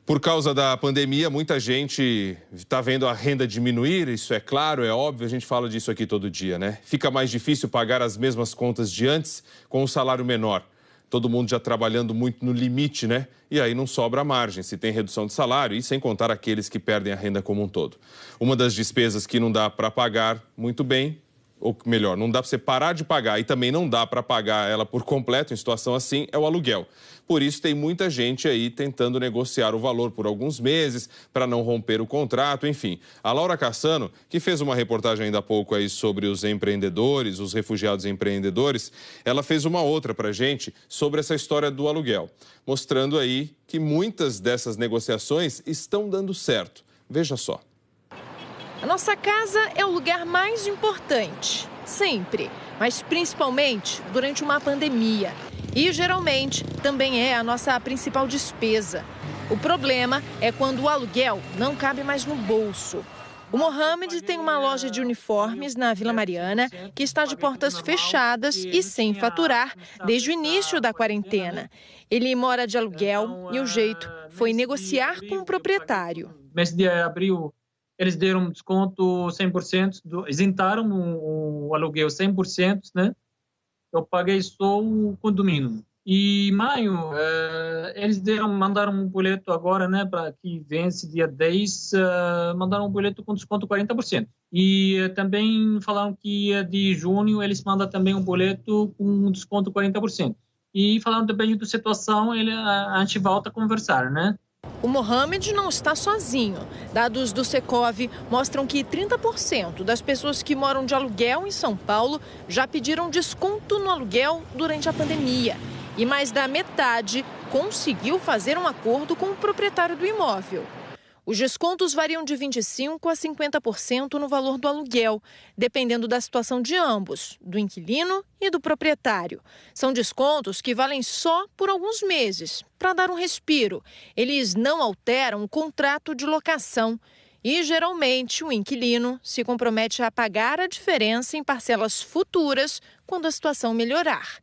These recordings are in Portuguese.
Por causa da pandemia, muita gente está vendo a renda diminuir, isso é claro, é óbvio, a gente fala disso aqui todo dia, né? Fica mais difícil pagar as mesmas contas de antes com um salário menor. Todo mundo já trabalhando muito no limite, né? E aí não sobra margem se tem redução de salário, e sem contar aqueles que perdem a renda como um todo. Uma das despesas que não dá para pagar muito bem, ou melhor, não dá para você parar de pagar e também não dá para pagar ela por completo em situação assim, é o aluguel. Por isso tem muita gente aí tentando negociar o valor por alguns meses para não romper o contrato, enfim. A Laura Cassano, que fez uma reportagem ainda há pouco aí sobre os empreendedores, os refugiados empreendedores, ela fez uma outra para a gente sobre essa história do aluguel, mostrando aí que muitas dessas negociações estão dando certo. Veja só. A nossa casa é o lugar mais importante, sempre, mas principalmente durante uma pandemia. E geralmente também é a nossa principal despesa. O problema é quando o aluguel não cabe mais no bolso. O Mohamed tem uma loja de uniformes na Vila Mariana que está de portas fechadas e sem faturar desde o início da quarentena. Ele mora de aluguel e o jeito foi negociar com o proprietário. Mês de abril, eles deram desconto 100%, isentaram o aluguel 100%, né? Eu paguei só o condomínio. E em maio, eles mandaram um boleto agora, né, para que vence dia 10, mandaram um boleto com desconto 40%. E também falaram que de junho eles mandam também um boleto com desconto 40%. E falaram também da situação, a gente volta a conversar, né? O Mohamed não está sozinho. Dados do Secov mostram que 30% das pessoas que moram de aluguel em São Paulo já pediram desconto no aluguel durante a pandemia. E mais da metade conseguiu fazer um acordo com o proprietário do imóvel. Os descontos variam de 25% a 50% no valor do aluguel, dependendo da situação de ambos, do inquilino e do proprietário. São descontos que valem só por alguns meses, para dar um respiro. Eles não alteram o contrato de locação e, geralmente, o inquilino se compromete a pagar a diferença em parcelas futuras quando a situação melhorar.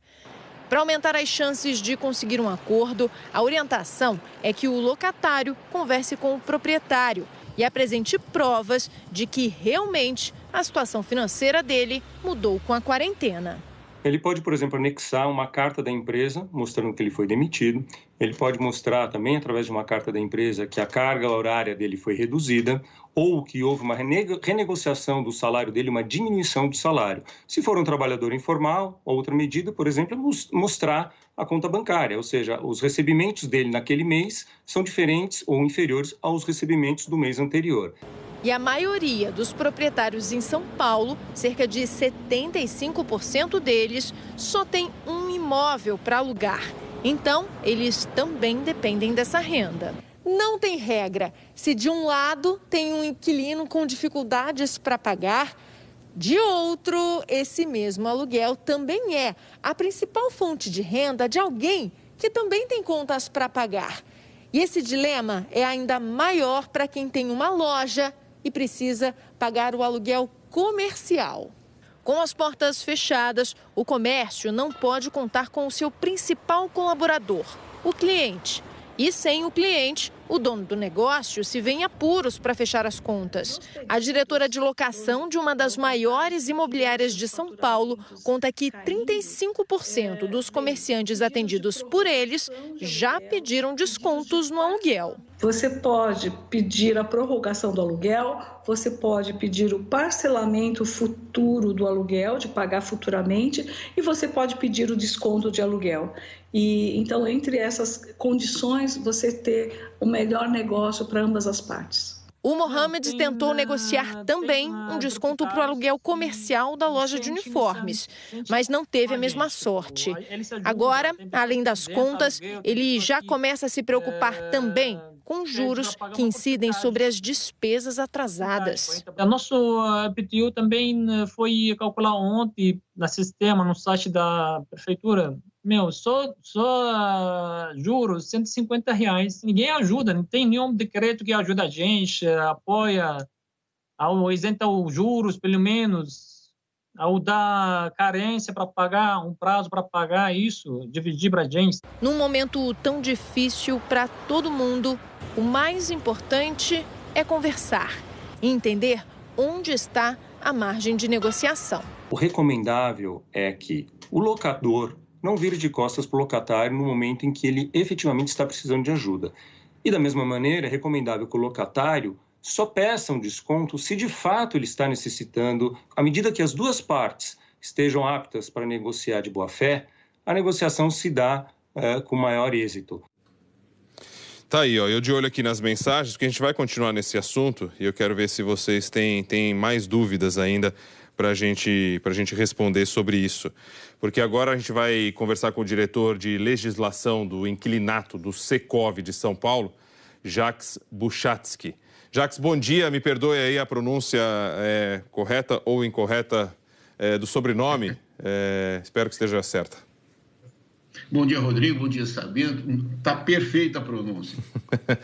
Para aumentar as chances de conseguir um acordo, a orientação é que o locatário converse com o proprietário e apresente provas de que realmente a situação financeira dele mudou com a quarentena. Ele pode, por exemplo, anexar uma carta da empresa mostrando que ele foi demitido. Ele pode mostrar também, através de uma carta da empresa, que a carga horária dele foi reduzida ou que houve uma renegociação do salário dele, uma diminuição do salário. Se for um trabalhador informal, outra medida, por exemplo, é mostrar a conta bancária, ou seja, os recebimentos dele naquele mês são diferentes ou inferiores aos recebimentos do mês anterior. E a maioria dos proprietários em São Paulo, cerca de 75% deles, só tem um imóvel para alugar. Então, eles também dependem dessa renda. Não tem regra. Se de um lado tem um inquilino com dificuldades para pagar, de outro, esse mesmo aluguel também é a principal fonte de renda de alguém que também tem contas para pagar. E esse dilema é ainda maior para quem tem uma loja e precisa pagar o aluguel comercial. Com as portas fechadas, o comércio não pode contar com o seu principal colaborador, o cliente. E sem o cliente, o dono do negócio se vê em apuros para fechar as contas. A diretora de locação de uma das maiores imobiliárias de São Paulo conta que 35% dos comerciantes atendidos por eles já pediram descontos no aluguel. Você pode pedir a prorrogação do aluguel, você pode pedir o parcelamento futuro do aluguel, de pagar futuramente, e você pode pedir o desconto de aluguel. E então, entre essas condições, você ter o melhor negócio para ambas as partes. O Mohamed tentou negociar também um desconto para o aluguel comercial da loja de uniformes, mas não teve a mesma sorte. Agora, além das contas, ele já começa a se preocupar também com juros que incidem sobre as despesas atrasadas. O nosso PTU também foi calcular ontem no sistema, no site da prefeitura. Só juros, R$150. Ninguém ajuda, não tem nenhum decreto que ajuda a gente, apoia, isenta os juros, pelo menos. Ou dar carência para pagar, um prazo para pagar isso, dividir para a gente. Num momento tão difícil para todo mundo, o mais importante é conversar e entender onde está a margem de negociação. O recomendável é que o locador não vire de costas para o locatário no momento em que ele efetivamente está precisando de ajuda. E da mesma maneira, é recomendável que o locatário só peça um desconto se de fato ele está necessitando. À medida que as duas partes estejam aptas para negociar de boa fé, a negociação se dá com maior êxito. Tá aí, ó, eu de olho aqui nas mensagens, porque a gente vai continuar nesse assunto e eu quero ver se vocês têm mais dúvidas ainda para a gente responder sobre isso. Porque agora a gente vai conversar com o diretor de legislação do inquilinato do Secov de São Paulo, Jacques Buchatsky. Jacques, bom dia, me perdoe aí a pronúncia correta ou incorreta do sobrenome, espero que esteja certa. Bom dia, Rodrigo, bom dia, Sabino, está perfeita a pronúncia,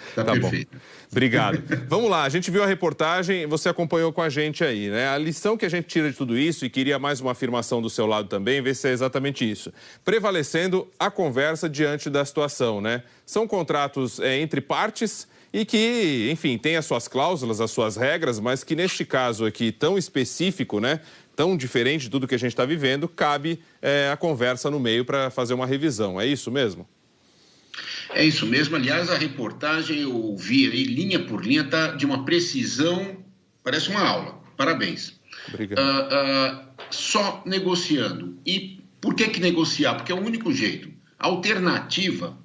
está perfeita. Bom. Obrigado. Vamos lá, a gente viu a reportagem, você acompanhou com a gente aí, né? A lição que a gente tira de tudo isso, e queria mais uma afirmação do seu lado também, ver se é exatamente isso. Prevalecendo a conversa diante da situação, né? São contratos entre partes e que, enfim, tem as suas cláusulas, as suas regras, mas que neste caso aqui tão específico, né, tão diferente de tudo que a gente está vivendo, cabe a conversa no meio para fazer uma revisão. É isso mesmo? É isso mesmo. Aliás, a reportagem eu vi aí, linha por linha, tá de uma precisão, parece uma aula. Parabéns. Obrigado. Só negociando. E por que negociar? Porque é o único jeito. A alternativa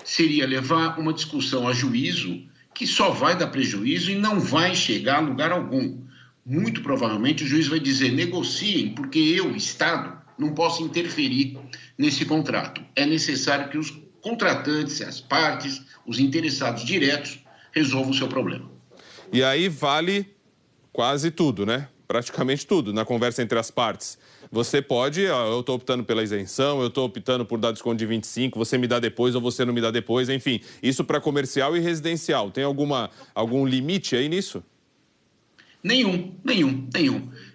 seria levar uma discussão a juízo que só vai dar prejuízo e não vai chegar a lugar algum. Muito provavelmente o juiz vai dizer, negociem, porque eu, Estado, não posso interferir nesse contrato. É necessário que os contratantes, as partes, os interessados diretos, resolvam o seu problema. E aí vale quase tudo, né? Praticamente tudo, na conversa entre as partes. Você pode, eu estou optando pela isenção, eu estou optando por dar desconto de 25%, você me dá depois ou você não me dá depois, enfim. Isso para comercial e residencial. Tem algum limite aí nisso? Nenhum.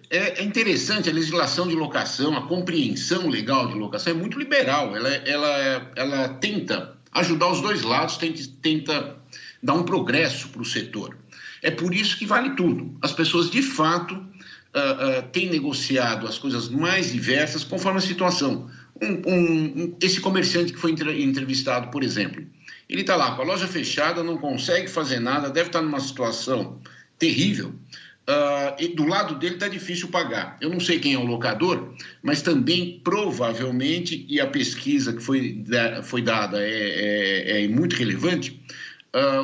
É interessante a legislação de locação, a compreensão legal de locação é muito liberal. Ela tenta ajudar os dois lados, tenta dar um progresso para o setor. É por isso que vale tudo. As pessoas, de fato, têm negociado as coisas mais diversas conforme a situação. Esse comerciante que foi entrevistado, por exemplo, ele está lá com a loja fechada, não consegue fazer nada, deve estar numa situação terrível. E do lado dele está difícil pagar. Eu não sei quem é o locador, mas também provavelmente, e a pesquisa que foi dada é muito relevante,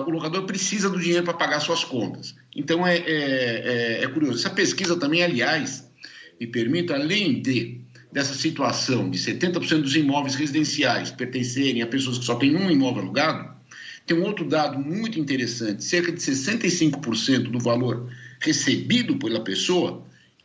o locador precisa do dinheiro para pagar suas contas. Então é curioso. Essa pesquisa também, aliás, me permite, além dessa situação de 70% dos imóveis residenciais pertencerem a pessoas que só têm um imóvel alugado, tem um outro dado muito interessante, cerca de 65% do valor recebido pela pessoa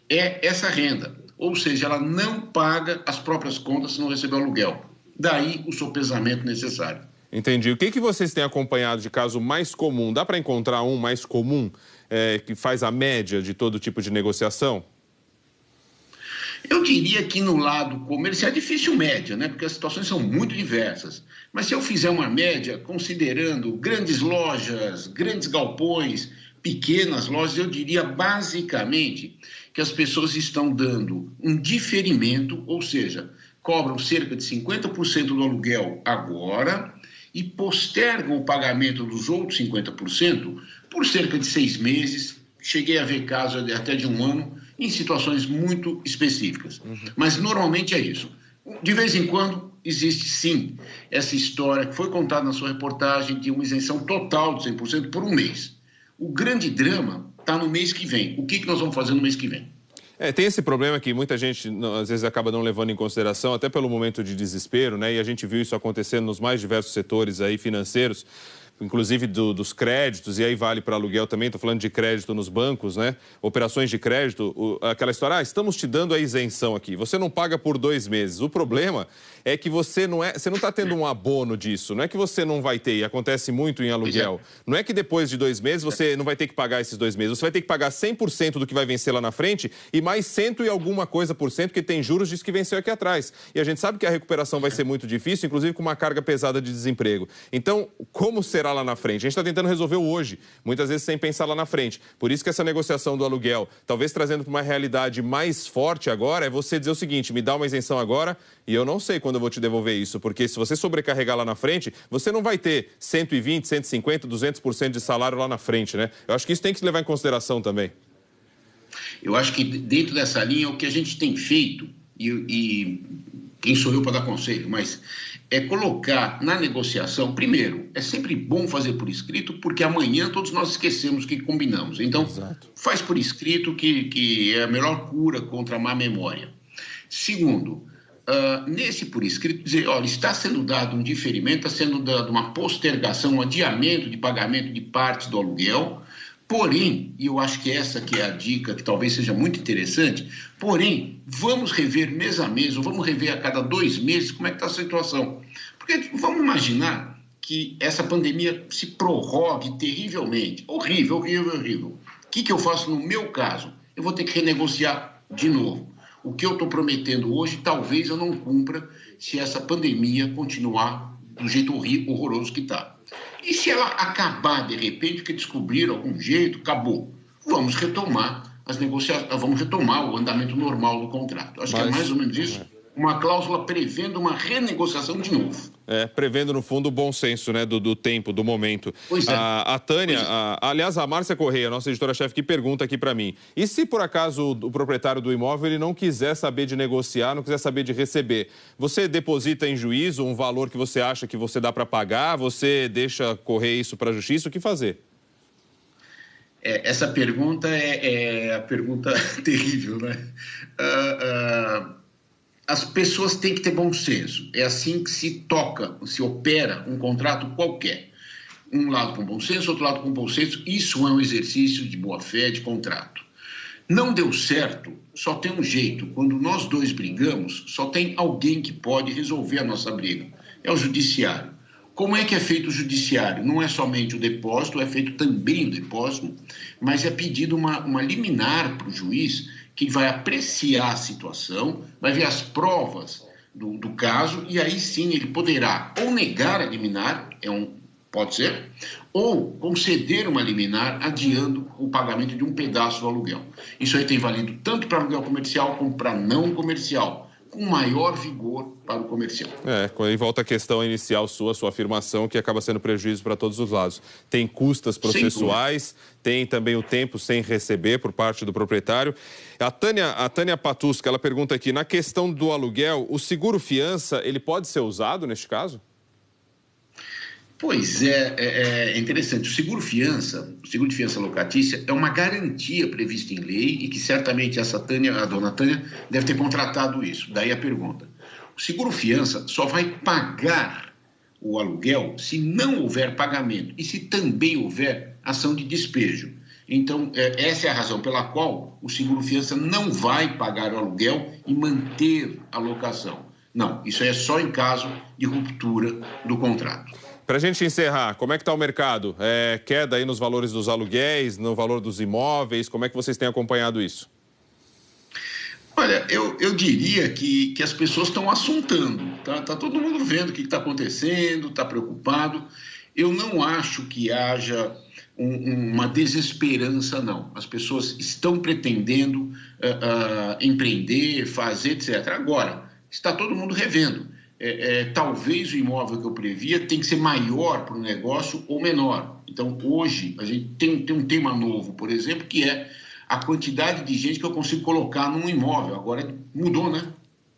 é essa renda, ou seja, ela não paga as próprias contas se não receber o aluguel. Daí o sopesamento necessário. Entendi. O que vocês têm acompanhado de caso mais comum? Dá para encontrar um mais comum que faz a média de todo tipo de negociação? Eu diria que no lado comercial é difícil média, né? Porque as situações são muito diversas. Mas se eu fizer uma média, considerando grandes lojas, grandes galpões, pequenas lojas, eu diria basicamente que as pessoas estão dando um diferimento, ou seja, cobram cerca de 50% do aluguel agora e postergam o pagamento dos outros 50% por cerca de 6 meses. Cheguei a ver casos até de 1 ano, em situações muito específicas. Mas normalmente é isso. De vez em quando existe sim essa história que foi contada na sua reportagem de uma isenção total de 100% por 1 mês. O grande drama está no mês que vem. O que nós vamos fazer no mês que vem? Tem esse problema que muita gente, às vezes, acaba não levando em consideração, até pelo momento de desespero, né? E a gente viu isso acontecendo nos mais diversos setores aí financeiros. inclusive dos créditos, e aí vale para aluguel também, estou falando de crédito nos bancos, né? Operações de crédito, aquela história, estamos te dando a isenção aqui, você não paga por 2 meses. O problema é que você não está tendo um abono disso, não é que você não vai ter, e acontece muito em aluguel. Não é que depois de 2 meses você não vai ter que pagar esses 2 meses, você vai ter que pagar 100% do que vai vencer lá na frente e mais 100 e alguma coisa por cento que tem juros disso que venceu aqui atrás. E a gente sabe que a recuperação vai ser muito difícil, inclusive com uma carga pesada de desemprego. Então, como será lá na frente? A gente está tentando resolver o hoje, muitas vezes sem pensar lá na frente. Por isso que essa negociação do aluguel, talvez trazendo para uma realidade mais forte agora, é você dizer o seguinte, me dá uma isenção agora e eu não sei quando eu vou te devolver isso, porque se você sobrecarregar lá na frente, você não vai ter 120, 150, 200% de salário lá na frente, né? Eu acho que isso tem que se levar em consideração também. Eu acho que dentro dessa linha, o que a gente tem feito, e quem sou eu para dar conselho, mas é colocar na negociação, primeiro, é sempre bom fazer por escrito, porque amanhã todos nós esquecemos o que combinamos. Então, faz por escrito que é a melhor cura contra a má memória. Segundo, nesse por escrito, dizer, olha, está sendo dado um diferimento, está sendo dado uma postergação, um adiamento de pagamento de partes do aluguel, porém, e eu acho que essa que é a dica, que talvez seja muito interessante, porém, vamos rever mês a mês, ou vamos rever a cada 2 meses como é que está a situação. Porque vamos imaginar que essa pandemia se prorrogue terrivelmente, horrível. O que eu faço no meu caso? Eu vou ter que renegociar de novo. O que eu estou prometendo hoje, talvez eu não cumpra se essa pandemia continuar do jeito horroroso que está. E se ela acabar de repente, porque descobriram algum jeito, acabou. Vamos retomar as negociações, vamos retomar o andamento normal do contrato. Acho que é mais ou menos isso. Uma cláusula prevendo uma renegociação de novo. Prevendo, no fundo, o bom senso, né, do tempo, do momento. Pois é. A Tânia, aliás, a Márcia Correia, nossa editora-chefe, que pergunta aqui para mim. E se, por acaso, o proprietário do imóvel ele não quiser saber de negociar, não quiser saber de receber, você deposita em juízo um valor que você acha que você dá para pagar? Você deixa correr isso para a justiça? O que fazer? Essa pergunta é a pergunta terrível, né? As pessoas têm que ter bom senso. É assim que se opera um contrato qualquer. Um lado com bom senso, outro lado com bom senso. Isso é um exercício de boa-fé, de contrato. Não deu certo, só tem um jeito. Quando nós dois brigamos, só tem alguém que pode resolver a nossa briga. É o judiciário. Como é que é feito o judiciário? Não é somente o depósito, é feito também o depósito, mas é pedido uma liminar para o juiz que vai apreciar a situação, vai ver as provas do caso e aí sim ele poderá ou negar a liminar, pode ser, ou conceder uma liminar adiando o pagamento de um pedaço do aluguel. Isso aí tem valido tanto para aluguel comercial como para não comercial, com maior vigor para o comercial. Aí volta a questão inicial sua afirmação, que acaba sendo prejuízo para todos os lados. Tem custas processuais, tem também o tempo sem receber por parte do proprietário. A Tânia Patusca, ela pergunta aqui, na questão do aluguel, o seguro-fiança, ele pode ser usado neste caso? Pois é interessante. O seguro de fiança locatícia, é uma garantia prevista em lei e que certamente a dona Tânia, deve ter contratado isso. Daí a pergunta. O seguro fiança só vai pagar o aluguel se não houver pagamento e se também houver ação de despejo. Então, essa é a razão pela qual o seguro fiança não vai pagar o aluguel e manter a locação. Não, isso é só em caso de ruptura do contrato. Para a gente encerrar, como é que está o mercado? Queda aí nos valores dos aluguéis, no valor dos imóveis? Como é que vocês têm acompanhado isso? Olha, eu diria que as pessoas estão assuntando. Tá todo mundo vendo o que está acontecendo, está preocupado. Eu não acho que haja uma desesperança, não. As pessoas estão pretendendo empreender, fazer, etc. Agora, está todo mundo revendo. Talvez o imóvel que eu previa tem que ser maior para o negócio ou menor. Então, hoje, a gente tem um tema novo, por exemplo, que é a quantidade de gente que eu consigo colocar num imóvel. Agora mudou, né?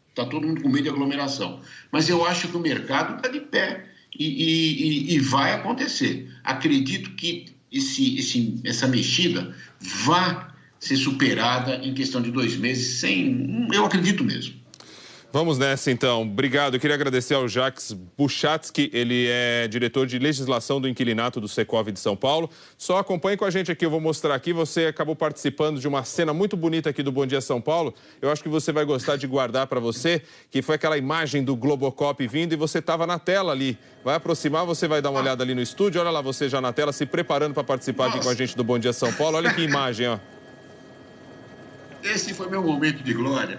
Está todo mundo com medo de aglomeração. Mas eu acho que o mercado está de pé e vai acontecer. Acredito que essa mexida vá ser superada em questão de 2 meses, eu acredito mesmo. Vamos nessa, então. Obrigado. Eu queria agradecer ao Jacques Buchatsky, ele é diretor de legislação do inquilinato do Secov de São Paulo. Só acompanhe com a gente aqui, eu vou mostrar aqui. Você acabou participando de uma cena muito bonita aqui do Bom Dia São Paulo. Eu acho que você vai gostar de guardar para você, que foi aquela imagem do Globocop vindo e você estava na tela ali. Vai aproximar, você vai dar uma olhada ali no estúdio. Olha lá você já na tela, se preparando para participar aqui com a gente do Bom Dia São Paulo. Olha que imagem, ó. Esse foi meu momento de glória.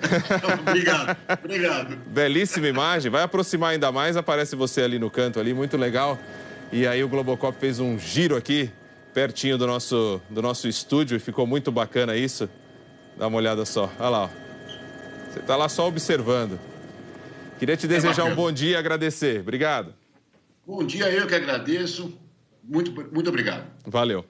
Obrigado. Belíssima imagem. Vai aproximar ainda mais, aparece você ali no canto ali, muito legal. E aí o Globocop fez um giro aqui, pertinho do nosso estúdio, e ficou muito bacana isso. Dá uma olhada só. Olha lá, ó. Você tá lá só observando. Queria te desejar um bom dia e agradecer. Obrigado. Bom dia, eu que agradeço. Muito obrigado. Valeu.